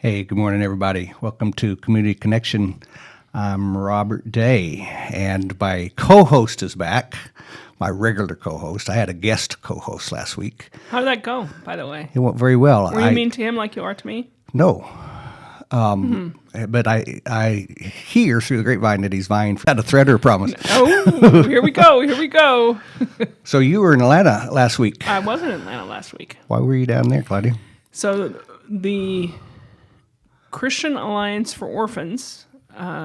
Hey, good morning, everybody. Welcome to Community Connection. I'm Robert Day, and my co-host is back, my regular co-host. I had a guest co-host last week. How did that go, by the way? It went very well. Were you mean to him like you are to me? No. But I hear through the grapevine that he's vying for a threat or a promise. Oh, here we go. So you were in Atlanta last week. I was in Atlanta last week. Why were you down there, Claudia? So the Christian Alliance for Orphans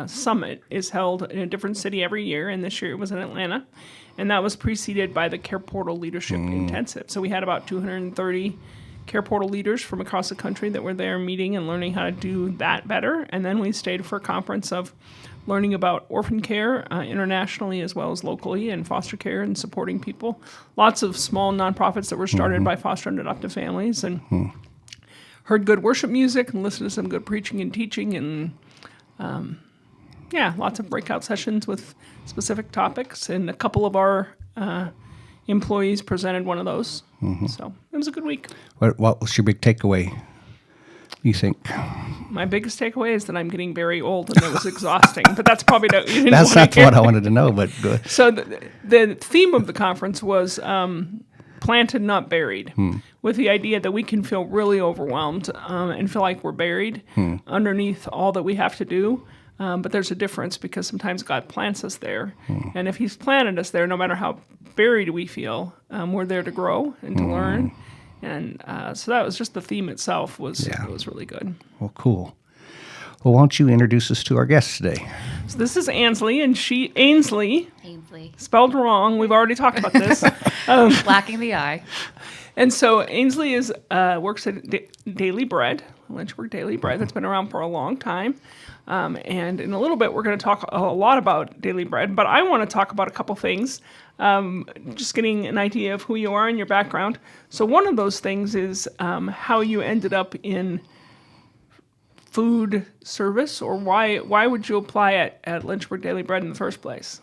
Summit is held in a different city every year, and this year it was in Atlanta. And that was preceded by the Care Portal Leadership Intensive. So we had about 230 Care Portal leaders from across the country that were there meeting and learning how to do that better. And then we stayed for a conference of learning about orphan care internationally as well as locally, and foster care and supporting people. Lots of small nonprofits that were started by foster and adoptive families, and heard good worship music and listened to some good preaching and teaching, and lots of breakout sessions with specific topics. And a couple of our employees presented one of those. So it was a good week. What was your big takeaway, you think? My biggest takeaway is that I'm getting very old and it was exhausting. But that's probably not, you didn't That's want not to hear. what I wanted to know, but good. So the theme of the conference was planted, not buried, with the idea that we can feel really overwhelmed and feel like we're buried underneath all that we have to do. But there's a difference, because sometimes God plants us there. And if he's planted us there, no matter how buried we feel, we're there to grow and to learn. And so that was just the theme itself was really good. Well, cool. Well, why don't you introduce us to our guest today? So this is Ainsley, and Ainsley, spelled wrong. We've already talked about this. Lacking the I. And so Ainsley works at Daily Bread, Lynchburg Daily Bread. That's been around for a long time. And in a little bit, we're going to talk a lot about Daily Bread, but I want to talk about a couple things, just getting an idea of who you are and your background. So one of those things is how you ended up in food service, or why would you apply at Lynchburg Daily Bread in the first place?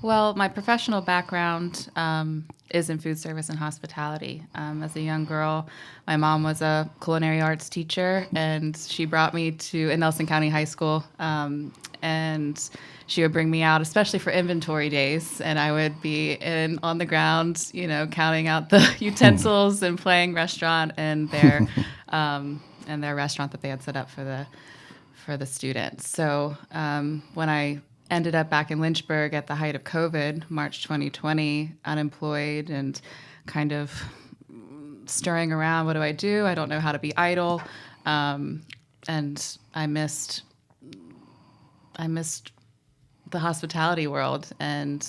Well, my professional background is in food service and hospitality. As a young girl, my mom was a culinary arts teacher, and she brought me to Nelson County High School, and she would bring me out, especially for inventory days, and I would be on the ground, counting out the utensils and playing restaurant and their restaurant that they had set up for the students. So when I ended up back in Lynchburg at the height of COVID, March 2020, unemployed and kind of stirring around. What do I do? I don't know how to be idle. And I missed the hospitality world. And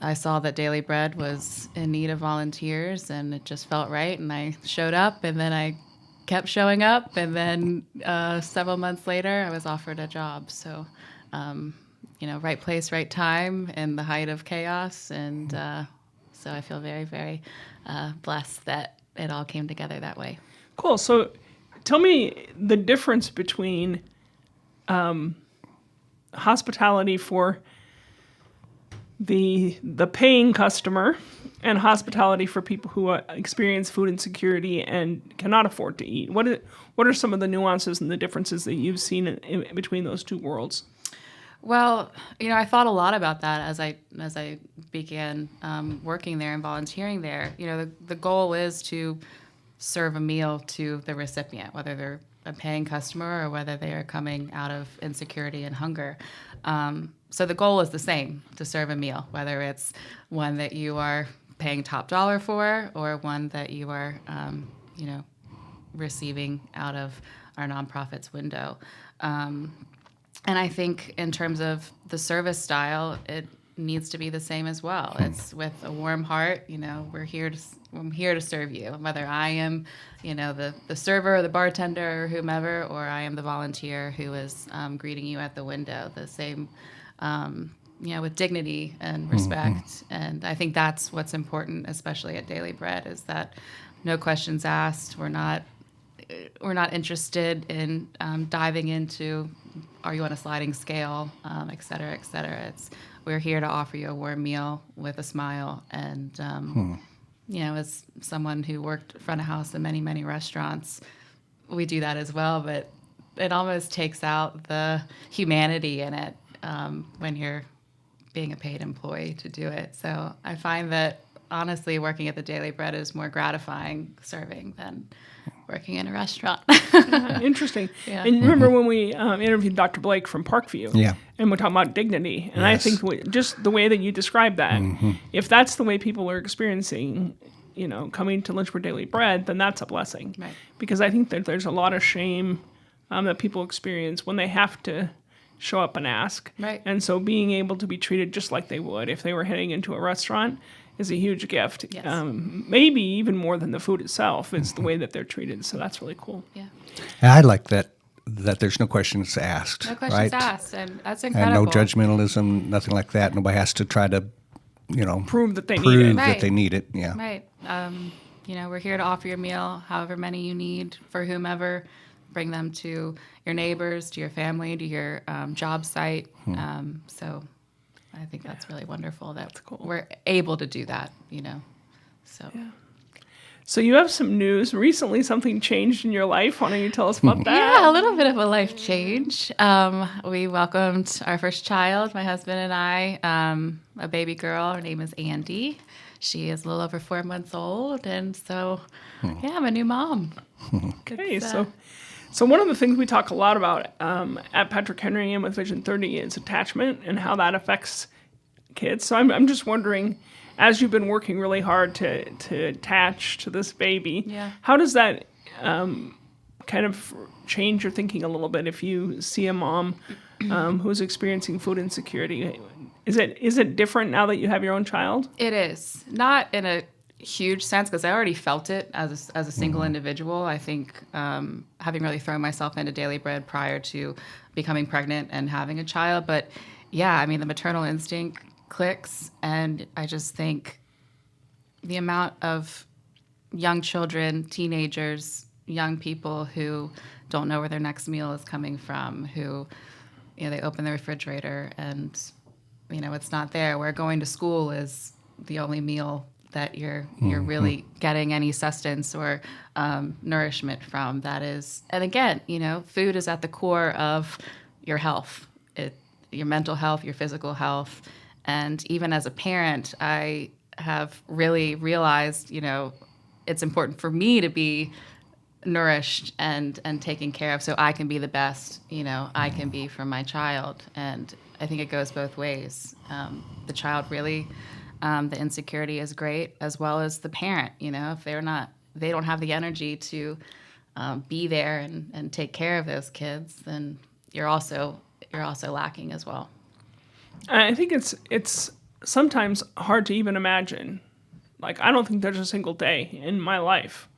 I saw that Daily Bread was in need of volunteers, and it just felt right. And I showed up, and then I kept showing up. And then several months later, I was offered a job. So right place, right time, in the height of chaos. And so I feel very, very blessed that it all came together that way. Cool. So tell me the difference between hospitality for the paying customer and hospitality for people who experience food insecurity and cannot afford to eat. What are some of the nuances and the differences that you've seen in between those two worlds? Well, I thought a lot about that as I began working there and volunteering there. The goal is to serve a meal to the recipient, whether they're a paying customer or whether they are coming out of insecurity and hunger. So the goal is the same, to serve a meal, whether it's one that you are paying top dollar for or one that you are, receiving out of our nonprofit's window. And I think in terms of the service style, it needs to be the same as well. It's with a warm heart. I'm here to serve you, whether I am, the server or the bartender or whomever, or I am the volunteer who is greeting you at the window. The same, with dignity and respect. And I think that's what's important, especially at Daily Bread, is that no questions asked. We're not interested in diving into, are you on a sliding scale, et cetera, et cetera. We're here to offer you a warm meal with a smile. And, as someone who worked front of house in many, many restaurants, we do that as well, but it almost takes out the humanity in it when you're being a paid employee to do it. So I find that honestly, working at the Daily Bread is more gratifying serving than working in a restaurant. Interesting. Yeah. And remember when we interviewed Dr. Blake from Parkview? Yeah. And we're talking about dignity. And Yes. I think just the way that you described that, if that's the way people are experiencing, coming to Lynchburg Daily Bread, then that's a blessing. Right. Because I think that there's a lot of shame that people experience when they have to show up and ask. Right. And so being able to be treated just like they would if they were heading into a restaurant is a huge gift. Yes. Maybe even more than the food itself. It's the way that they're treated. So that's really cool. Yeah. And I like that there's no questions asked. No questions right? asked, and that's And incredible. no judgmentalism, nothing like that. Nobody has to try to, Prove that they need prove it. that Right. they need it. Yeah. Right. We're here to offer your meal, however many you need for whomever. Bring them to your neighbors, to your family, to your job site. So I think that's really wonderful that cool. we're able to do that, So So you have some news. Recently, something changed in your life. Why don't you tell us about that? yeah, a little bit of a life change. We welcomed our first child, my husband and I, a baby girl. Her name is Andy. She is a little over 4 months old, and so yeah, I'm a new mom. Okay, It's, so one of the things we talk a lot about at Patrick Henry and with Vision 30 is attachment and how that affects kids. So I'm just wondering, as you've been working really hard to attach to this baby, Yeah. how does that kind of change your thinking a little bit if you see a mom who's experiencing food insecurity? Is it different now that you have your own child? It is not in a huge sense because I already felt it as a single individual. I think having really thrown myself into Daily Bread prior to becoming pregnant and having a child, but yeah, I mean the maternal instinct clicks, and I just think the amount of young children, teenagers, young people who don't know where their next meal is coming from, who they open the refrigerator and it's not there, where going to school is the only meal that you're really getting any sustenance or nourishment from. That is, and again, food is at the core of your health, your mental health, your physical health. And even as a parent, I have really realized, it's important for me to be nourished and taken care of so I can be the best, I can be for my child. And I think it goes both ways. The child really, the insecurity is great, as well as the parent, if they don't have the energy to be there and take care of those kids, then you're also lacking as well. I think it's sometimes hard to even imagine. Like, I don't think there's a single day in my life,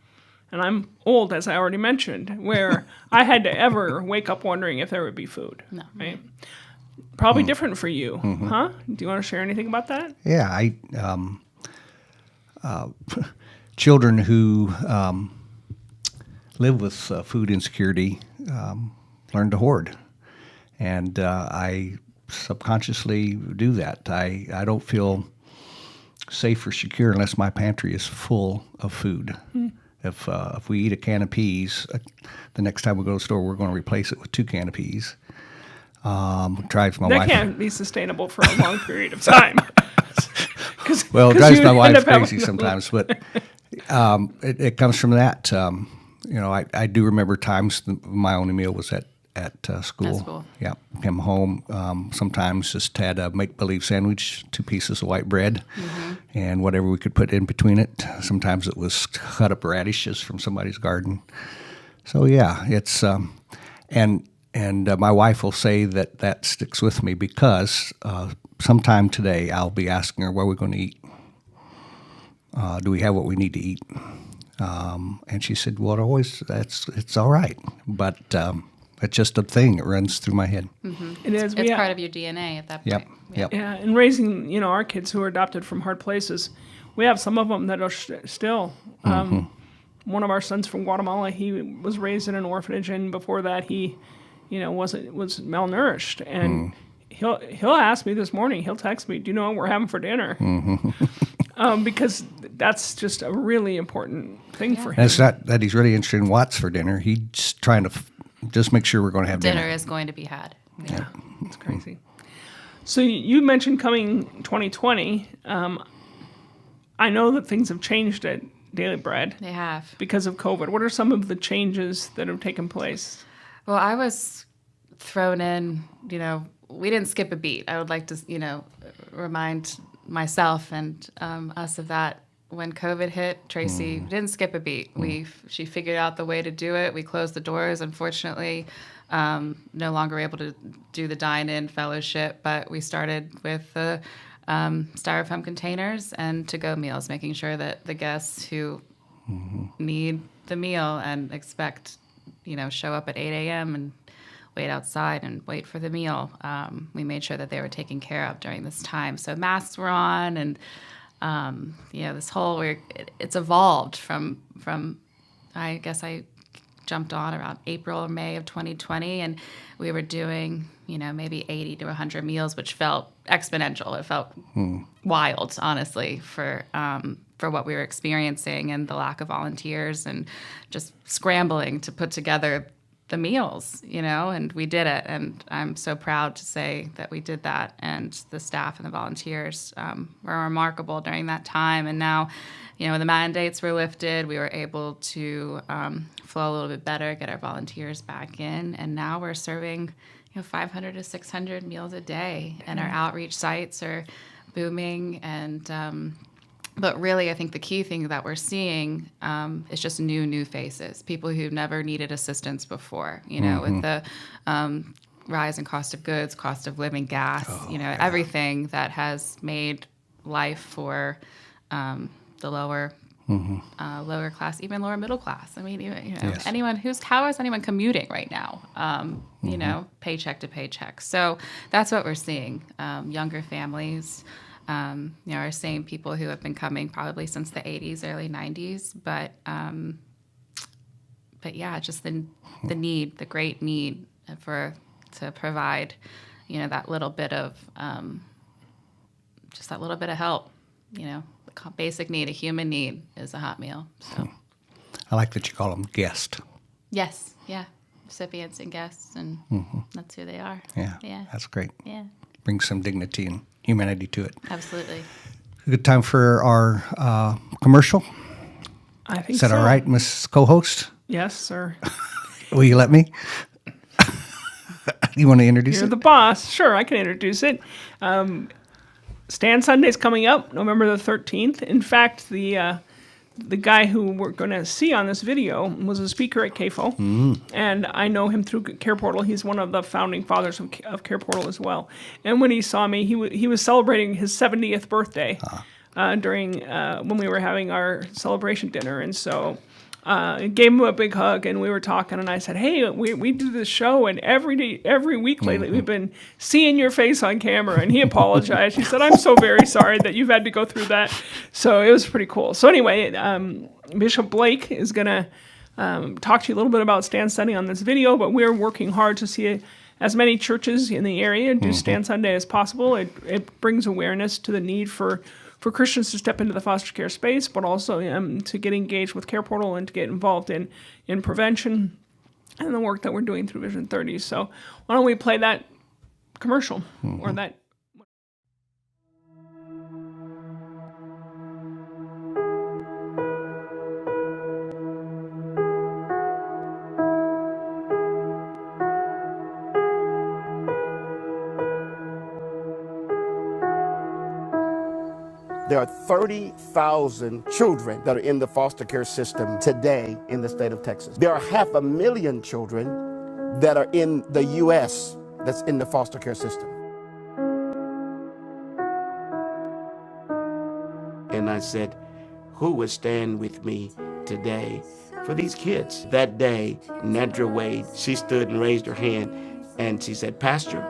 and I'm old, as I already mentioned, where I had to ever wake up wondering if there would be food. No. Right? Probably different for you, huh? Do you want to share anything about that? Yeah, children who live with food insecurity learn to hoard, and I subconsciously do that. I don't feel safe or secure unless my pantry is full of food. If we eat a can of peas, the next time we go to the store, we're going to replace it with 2 cans of peas. Drives my That wife. can't be sustainable for a long period of time. Well, it 'Cause drives you my end wife up having crazy to- sometimes, but it comes from that. I do remember times my only meal was at school. At school. Yeah, came home. Sometimes just had a make-believe sandwich, 2 pieces of white bread, and whatever we could put in between it. Sometimes it was cut up radishes from somebody's garden. So yeah, it's and my wife will say that sticks with me because sometime today I'll be asking her, "What are we going to eat? Do we have what we need to eat?" And she said, "Well, it's all right, but it's just a thing that runs through my head." It is. It's part of your DNA at that point. Yep. Yeah, and raising, our kids who are adopted from hard places, we have some of them that are still. One of our sons from Guatemala, he was raised in an orphanage, and before that, he, was malnourished. And he'll ask me this morning. He'll text me, "Do you know what we're having for dinner?" Because that's just a really important thing for him. And it's not that he's really interested in Watts for dinner. He's trying to just make sure we're going to have Dinner dinner. is going to be had. Yeah, it's crazy. So you mentioned coming 2020. I know that things have changed at Daily Bread They have. because of COVID. What are some of the changes that have taken place? Well, I was thrown in, we didn't skip a beat. I would like to, remind myself and us of that. When COVID hit, Tracy didn't skip a beat. She figured out the way to do it. We closed the doors, unfortunately. No longer able to do the dine-in fellowship, but we started with the styrofoam containers and to-go meals, making sure that the guests who need the meal and expect, show up at 8 a.m. and wait outside and wait for the meal. We made sure that they were taken care of during this time. So masks were on, and this whole it's evolved from I guess I jumped on around April or May of 2020, and we were doing maybe 80 to 100 meals, which felt exponential. It felt wild, honestly, for what we were experiencing and the lack of volunteers and just scrambling to put together the meals, and we did it. And I'm so proud to say that we did that. And the staff and the volunteers were remarkable during that time. And now, the mandates were lifted. We were able to flow a little bit better, get our volunteers back in. And now we're serving 500 to 600 meals a day. And our outreach sites are booming. And but really, I think the key thing that we're seeing is just new faces, people who've never needed assistance before, with the rise in cost of goods, cost of living, gas, everything that has made life for the lower class, even lower middle class. I mean, Yes. how is anyone commuting right now? Paycheck to paycheck. So that's what we're seeing. Younger families. Our same people who have been coming probably since the 80s, early 90s, but yeah, just the need, the great need to provide, that little bit of just that little bit of help. The basic need, a human need, is a hot meal. So I like that you call them guest. yes, yeah, recipients and guests, and that's who they are. Yeah, that's great. Yeah, Brings some dignity and humanity to it. absolutely. A good time for our commercial. I think Is that so. all right, Miss Co-host? Yes, sir. Will you let me? You want to introduce You're it? the boss. Sure, I can introduce it. Stand Sunday's coming up, November the 13th. In fact, the guy who we're going to see on this video was a speaker at CAFO, and I know him through Care Portal. He's one of the founding fathers of Care Portal as well. And when he saw me, he was celebrating his 70th birthday during when we were having our celebration dinner, and so I gave him a big hug, and we were talking, and I said, hey, we do this show, and every week lately we've been seeing your face on camera. And he apologized. He said, I'm so very sorry that you've had to go through that. So it was pretty cool. So anyway, Bishop Blake is going to talk to you a little bit about Stand Sunday on this video, but we're working hard to see as many churches in the area do Stand Sunday as possible. It brings awareness to the need for Christians to step into the foster care space, but also to get engaged with Care Portal and to get involved in prevention and the work that we're doing through Vision 30. So why don't we play that commercial or that. There are 30,000 children that are in the foster care system today in the state of Texas. There are 500,000 children that are in the U.S. that's in the foster care system. And I said, who would stand with me today for these kids? That day, Nedra Wade, she stood and raised her hand and she said, Pastor,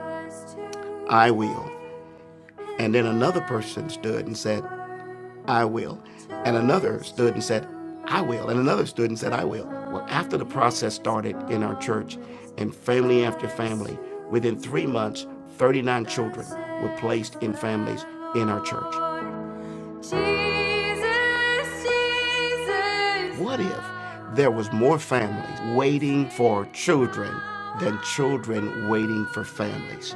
I will. And then another person stood and said, I will. And another stood and said, I will. And another stood and said, I will. Well, after the process started in our church and family after family, within 3 months, 39 children were placed in families in our church. Jesus What if there was more families waiting for children than children waiting for families?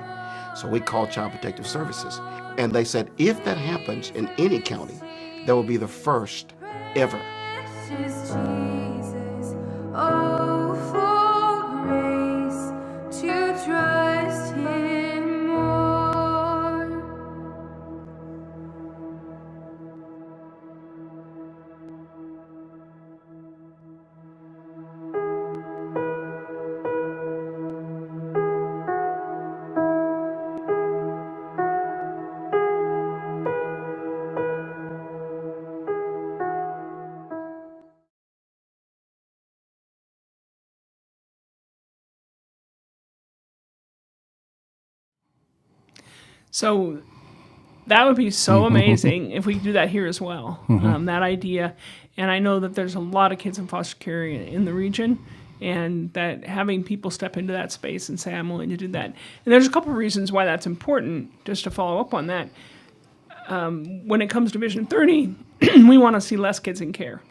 So we called Child Protective Services. And they said, if that happens in any county, that will be the first ever. Precious Jesus, oh, for grace to trust Him more. So that would be so amazing if we could do that here as well. That idea, and I know that there's a lot of kids in foster care in the region, and that having people step into that space and say, I'm willing to do that. And there's a couple of reasons why that's important, just to follow up on that. When it comes to Vision 30, we want to see less kids in care.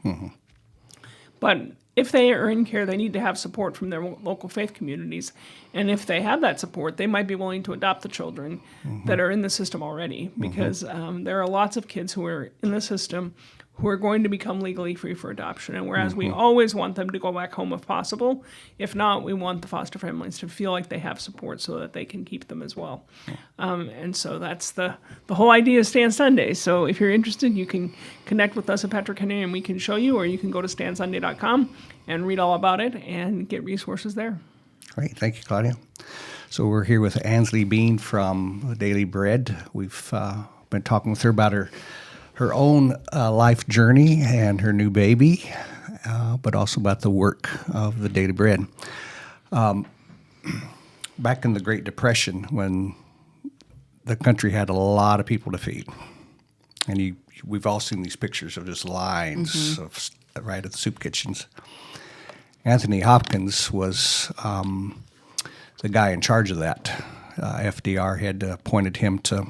But if they are in care, they need to have support from their local faith communities. And if they have that support, they might be willing to adopt the children that are in the system already, because there are lots of kids who are in the system who are going to become legally free for adoption. And whereas we always want them to go back home if possible, if not, we want the foster families to feel like they have support so that they can keep them as well. And so that's the whole idea of Stand Sunday. So if you're interested, you can connect with us at Patrick Henry and we can show you, or you can go to standsunday.com and read all about it and get resources there. Great. Thank you, Claudia. So we're here with Ansley Bean from Daily Bread. We've been talking with her about her own life journey and her new baby, but also about the work of the Daily Bread. Back in the Great Depression, when the country had a lot of people to feed, and we've all seen these pictures of just lines of right at the soup kitchens. Anthony Hopkins was the guy in charge of that. FDR had appointed him to,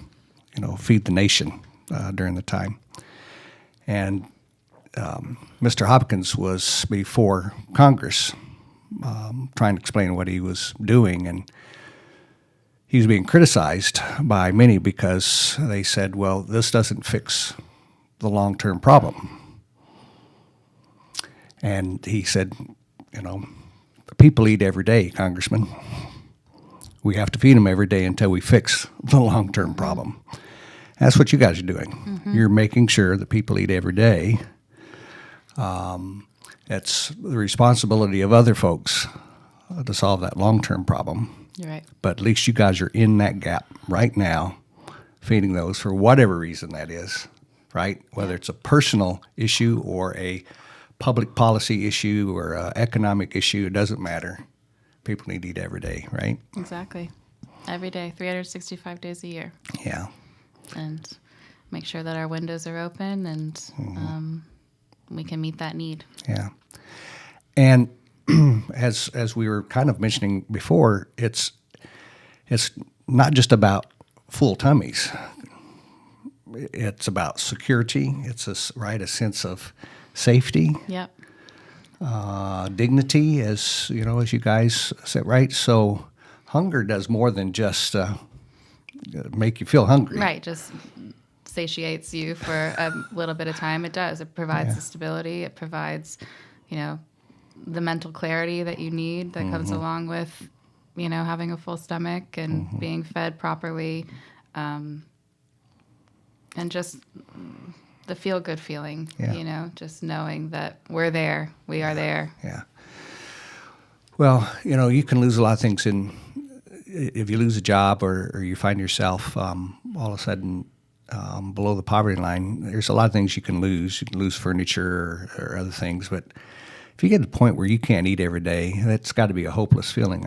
feed the nation during the time. And Mr. Hopkins was before Congress trying to explain what he was doing, and he was being criticized by many because they said, well, this doesn't fix the long-term problem. And he said, people eat every day, Congressman. We have to feed them every day until we fix the long-term problem. That's what you guys are doing. You're making sure that people eat every day. It's the responsibility of other folks to solve that long-term problem. You're right. But at least you guys are in that gap right now, feeding those for whatever reason that is, right? Whether it's a personal issue or a public policy issue or an economic issue, it doesn't matter. People need to eat every day, right? Exactly. Every day, 365 days a year. Yeah. And make sure that our windows are open and we can meet that need. Yeah. And as we were kind of mentioning before, it's not just about full tummies. It's about security. It's a sense of safety, Yep. dignity, as you guys said, right? So hunger does more than just make you feel hungry. Right. Just satiates you for a little bit of time. It does. It provides the stability. It provides, the mental clarity that you need that comes along with, having a full stomach and being fed properly. And just the feel-good feeling, just knowing that we're there, we are there. Yeah. Well, you can lose a lot of things if you lose a job or you find yourself all of a sudden below the poverty line. There's a lot of things you can lose. You can lose furniture or other things. But if you get to the point where you can't eat every day, that's got to be a hopeless feeling,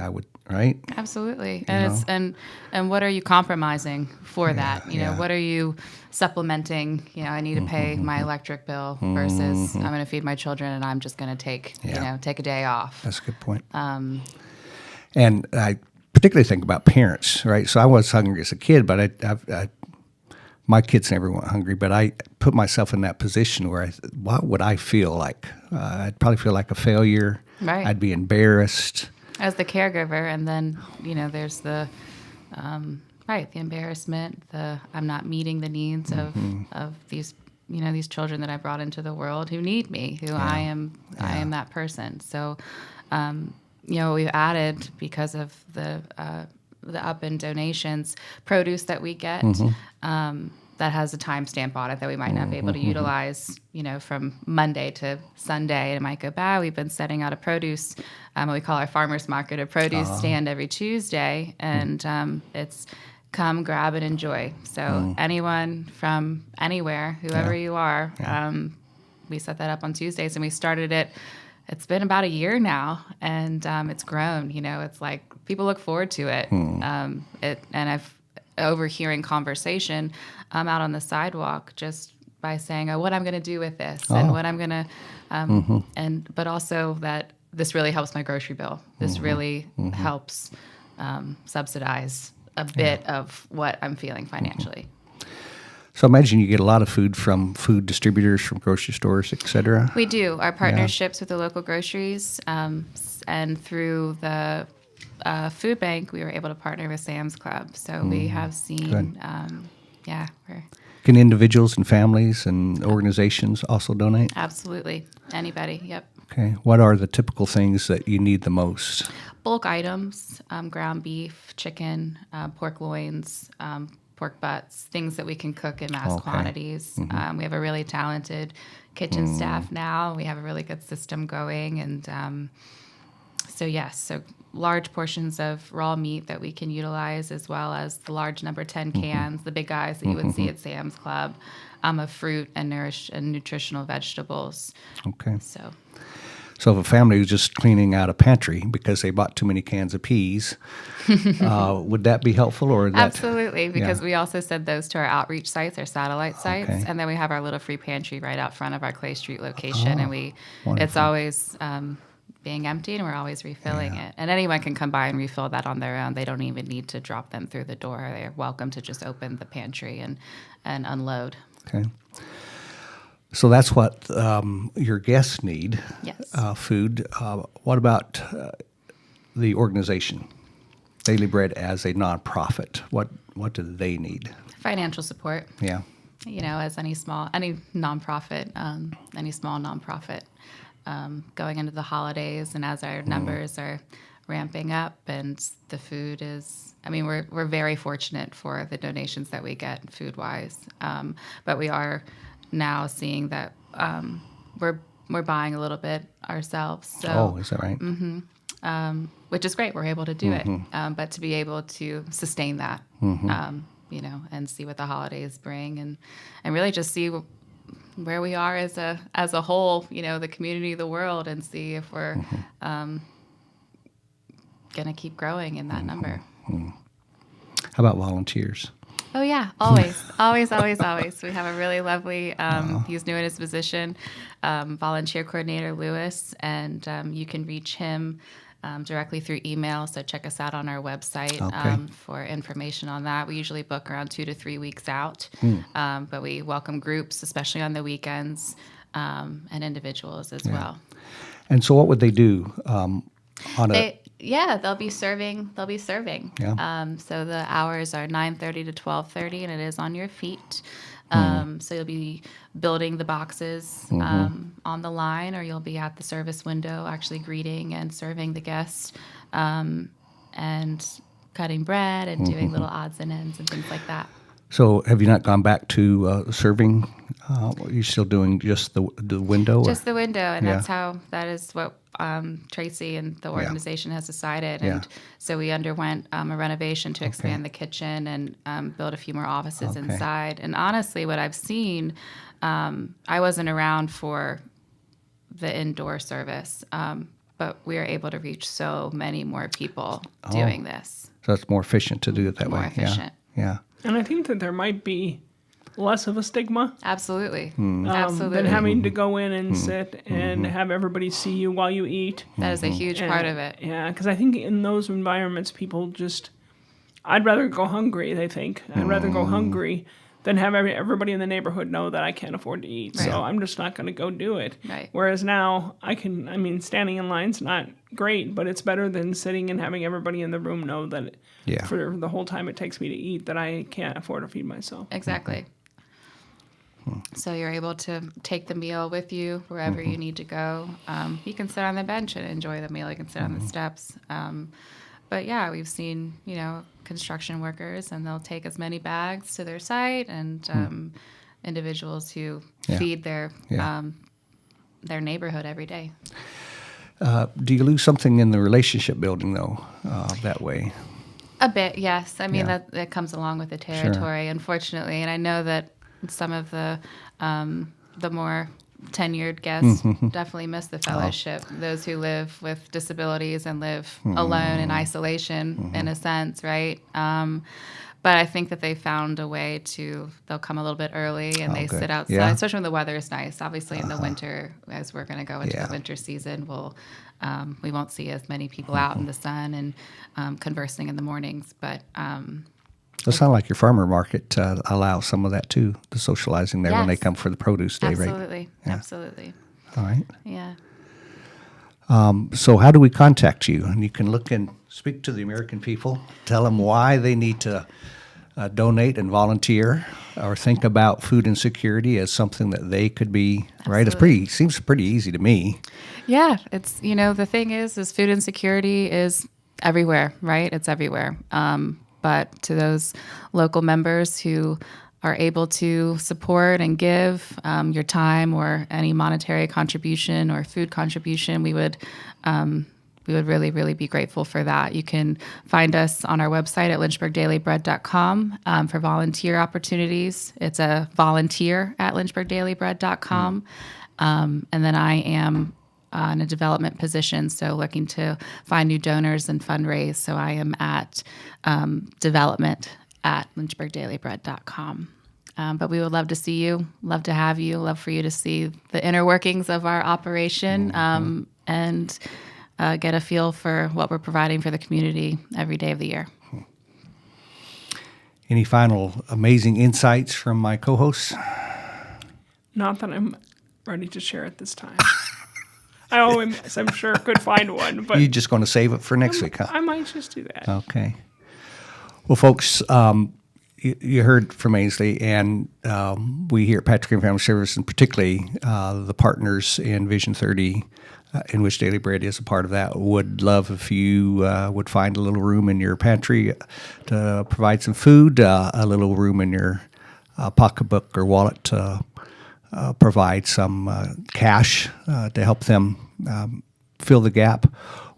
right? Absolutely. And and what are you compromising for that? What are you supplementing? I need to pay my electric bill versus I'm going to feed my children and I'm just going to take a day off. That's a good point. And I particularly think about parents, right? So I was hungry as a kid, but my kids never went hungry, but I put myself in that position where what would I feel like? I'd probably feel like a failure. Right. I'd be embarrassed. As the caregiver, and then there's the the embarrassment, the I'm not meeting the needs of these these children that I brought into the world who need me, who I am that person. So we've added, because of the up in donations, produce that we get that has a timestamp on it that we might not be able to utilize, from Monday to Sunday. And it might go bad. We've been setting out a produce, what we call our farmers market, a produce stand every Tuesday, and it's come, grab, and enjoy. So anyone from anywhere, whoever you are, we set that up on Tuesdays, and we started it. It's been about a year now, and it's grown. It's like people look forward to it. And I've overhearing conversation out on the sidewalk just by saying, "Oh, what I'm going to do with this, and what I'm going to," but also that this really helps my grocery bill. This really helps subsidize a bit of what I'm feeling financially. So I imagine you get a lot of food from food distributors, from grocery stores, et cetera. We do. Our partnerships with the local groceries, and through the food bank, we were able to partner with Sam's Club. So we have seen, we're Can individuals and families and organizations also donate? absolutely anybody. Yep. Okay. What are the typical things that you need the most? Bulk items, ground beef, chicken, pork loins, pork butts, things that we can cook in mass quantities. We have a really talented kitchen staff now. We have a really good system going. And so large portions of raw meat that we can utilize, as well as the large number 10 cans, the big guys that you would see at Sam's Club, of fruit and nutritional vegetables. Okay. So if a family was just cleaning out a pantry because they bought too many cans of peas, would that be helpful, or that? absolutely, because we also send those to our outreach sites, our satellite sites, Okay. and then we have our little free pantry right out front of our Clay Street location, and it's wonderful. always being empty, and we're always refilling it. And anyone can come by and refill that on their own. They don't even need to drop them through the door. They're welcome to just open the pantry and unload. Okay. So that's what your guests need. Yes. Food. What about the organization, Daily Bread, as a nonprofit? What do they need? Financial support. Yeah. As any small nonprofit, going into the holidays, and as our numbers are ramping up, and the food is, we're very fortunate for the donations that we get food wise, but we are now seeing that we're buying a little bit ourselves. So, Is that right? which is great. We're able to do it, but to be able to sustain that, and see what the holidays bring, and really just see where we are as a whole, the community, the world, and see if we're going to keep growing in that number. How about volunteers? Oh yeah, always, always, always, always. We have a really lovely, he's new in his position, volunteer coordinator, Lewis, and you can reach him directly through email. So check us out on our website for information on that. We usually book around 2 to 3 weeks out, but we welcome groups, especially on the weekends, and individuals as well. And so what would they do They'll be serving. Yeah. So the hours are 9:30 to 12:30, and it is on your feet. So you'll be building the boxes on the line, or you'll be at the service window actually greeting and serving the guests, and cutting bread and doing little odds and ends and things like that. So have you not gone back to serving? Are you still doing just the window? Just the window, and Yeah. that is what Tracy and the organization has decided. And Yeah. so we underwent a renovation to expand the kitchen and build a few more offices inside. And honestly, what I've seen, I wasn't around for the indoor service, but we are able to reach so many more people doing this. So it's more efficient to do it that More way. efficient. Yeah. And I think that there might be less of a stigma Absolutely. Hmm. Absolutely. than having to go in and sit and have everybody see you while you eat. That is a huge part of it. Yeah, because I think in those environments, people just, I'd rather go hungry, they think. I'd rather go hungry than have everybody in the neighborhood know that I can't afford to eat. Right. So I'm just not going to go do it. Right. Whereas now standing in line's not great, but it's better than sitting and having everybody in the room know that Yeah. for the whole time it takes me to eat that I can't afford to feed myself. Exactly. So you're able to take the meal with you wherever you need to go. You can sit on the bench and enjoy the meal. You can sit on the steps. But yeah, we've seen, construction workers, and they'll take as many bags to their site, and individuals who Yeah. feed their Yeah. their neighborhood every day. Do you lose something in the relationship building, though, that way? A bit, yes. I mean, Yeah. that comes along with the territory, unfortunately. And I know that some of the more tenured guests definitely miss the fellowship. Those who live with disabilities and live alone in isolation, in a sense, right? But I think that they found a way they'll come a little bit early and they good. sit outside, Yeah. especially when the weather is nice. Obviously, in the winter, as we're going to go into Yeah. the winter season, we won't see as many people out in the sun and conversing in the mornings. But It sounds like your farmer market allows some of that, too, the socializing there when they Yes. come for the produce day, right? absolutely, absolutely, All right. yeah. So how do we contact you? And you can look and speak to the American people, tell them why they need to donate and volunteer, or think about food insecurity as something that they could be, right? Seems pretty easy to me. Yeah, it's the thing is food insecurity is everywhere, right? It's everywhere. But to those local members who are able to support and give your time or any monetary contribution or food contribution, we would really, really be grateful for that. You can find us on our website at lynchburgdailybread.com for volunteer opportunities. It's a volunteer at lynchburgdailybread.com. And then I am in a development position, so looking to find new donors and fundraise. So I am at development at lynchburgdailybread.com. But we would love to see you, love to have you, love for you to see the inner workings of our operation and get a feel for what we're providing for the community every day of the year. Any final amazing insights from my co-hosts? Not that I'm ready to share at this time. I'm sure could find one, but You're just going to save it for next week, huh? I might just do that. Okay. Well, folks, you heard from Ainsley, and we here at Patrick Henry Family Service, and particularly the partners in Vision 30, in which Daily Bread is a part of that, would love if you would find a little room in your pantry to provide some food, a little room in your pocketbook or wallet to provide some cash to help them fill the gap,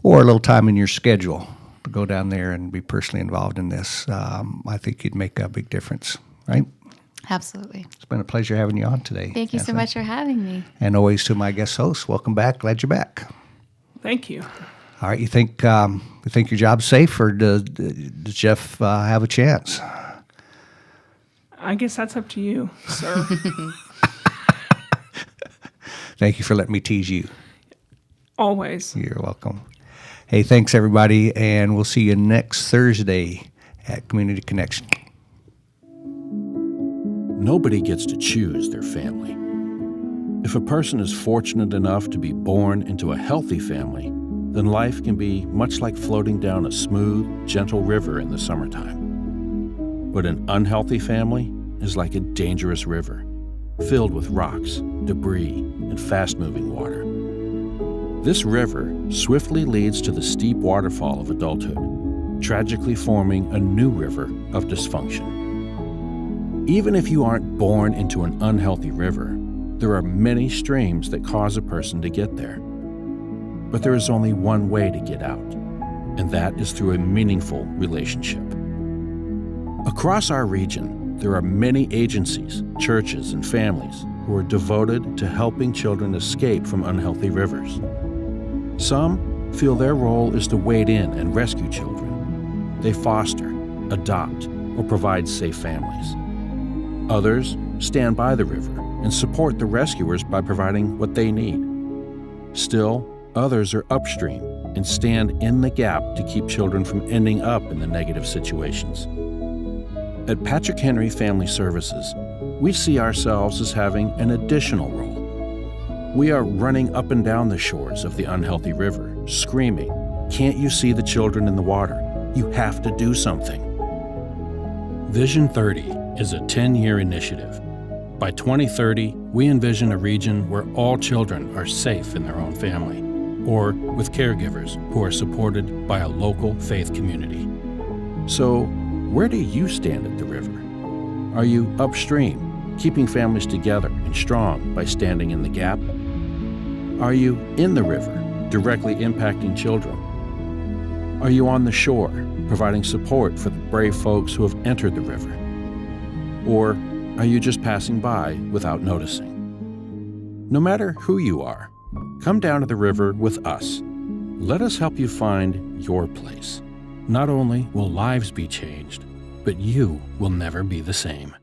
or a little time in your schedule to go down there and be personally involved in this. I think you'd make a big difference, right? Absolutely. It's been a pleasure having you on today. Thank you so Kathleen. much for having me. And always to my guest host, welcome back. Glad you're back. Thank you. All right, you think your job's safe, or does Jeff have a chance? I guess that's up to you, sir. Thank you for letting me tease you. Always. You're welcome. Hey, thanks everybody, and we'll see you next Thursday at Community Connection. Nobody gets to choose their family. If a person is fortunate enough to be born into a healthy family, then life can be much like floating down a smooth, gentle river in the summertime. But an unhealthy family is like a dangerous river, filled with rocks, debris, and fast-moving water. This river swiftly leads to the steep waterfall of adulthood, tragically forming a new river of dysfunction. Even if you aren't born into an unhealthy river, there are many streams that cause a person to get there. But there is only one way to get out, and that is through a meaningful relationship. Across our region, there are many agencies, churches, and families who are devoted to helping children escape from unhealthy rivers. Some feel their role is to wade in and rescue children. They foster, adopt, or provide safe families. Others stand by the river and support the rescuers by providing what they need. Still, others are upstream and stand in the gap to keep children from ending up in the negative situations. At Patrick Henry Family Services, we see ourselves as having an additional role. We are running up and down the shores of the unhealthy river, screaming, "Can't you see the children in the water? You have to do something." Vision 30 is a 10-year initiative. By 2030, we envision a region where all children are safe in their own family, or with caregivers who are supported by a local faith community. So, where do you stand at the river? Are you upstream, keeping families together and strong by standing in the gap? Are you in the river, directly impacting children? Are you on the shore, providing support for the brave folks who have entered the river? Or are you just passing by without noticing? No matter who you are, come down to the river with us. Let us help you find your place. Not only will lives be changed, but you will never be the same.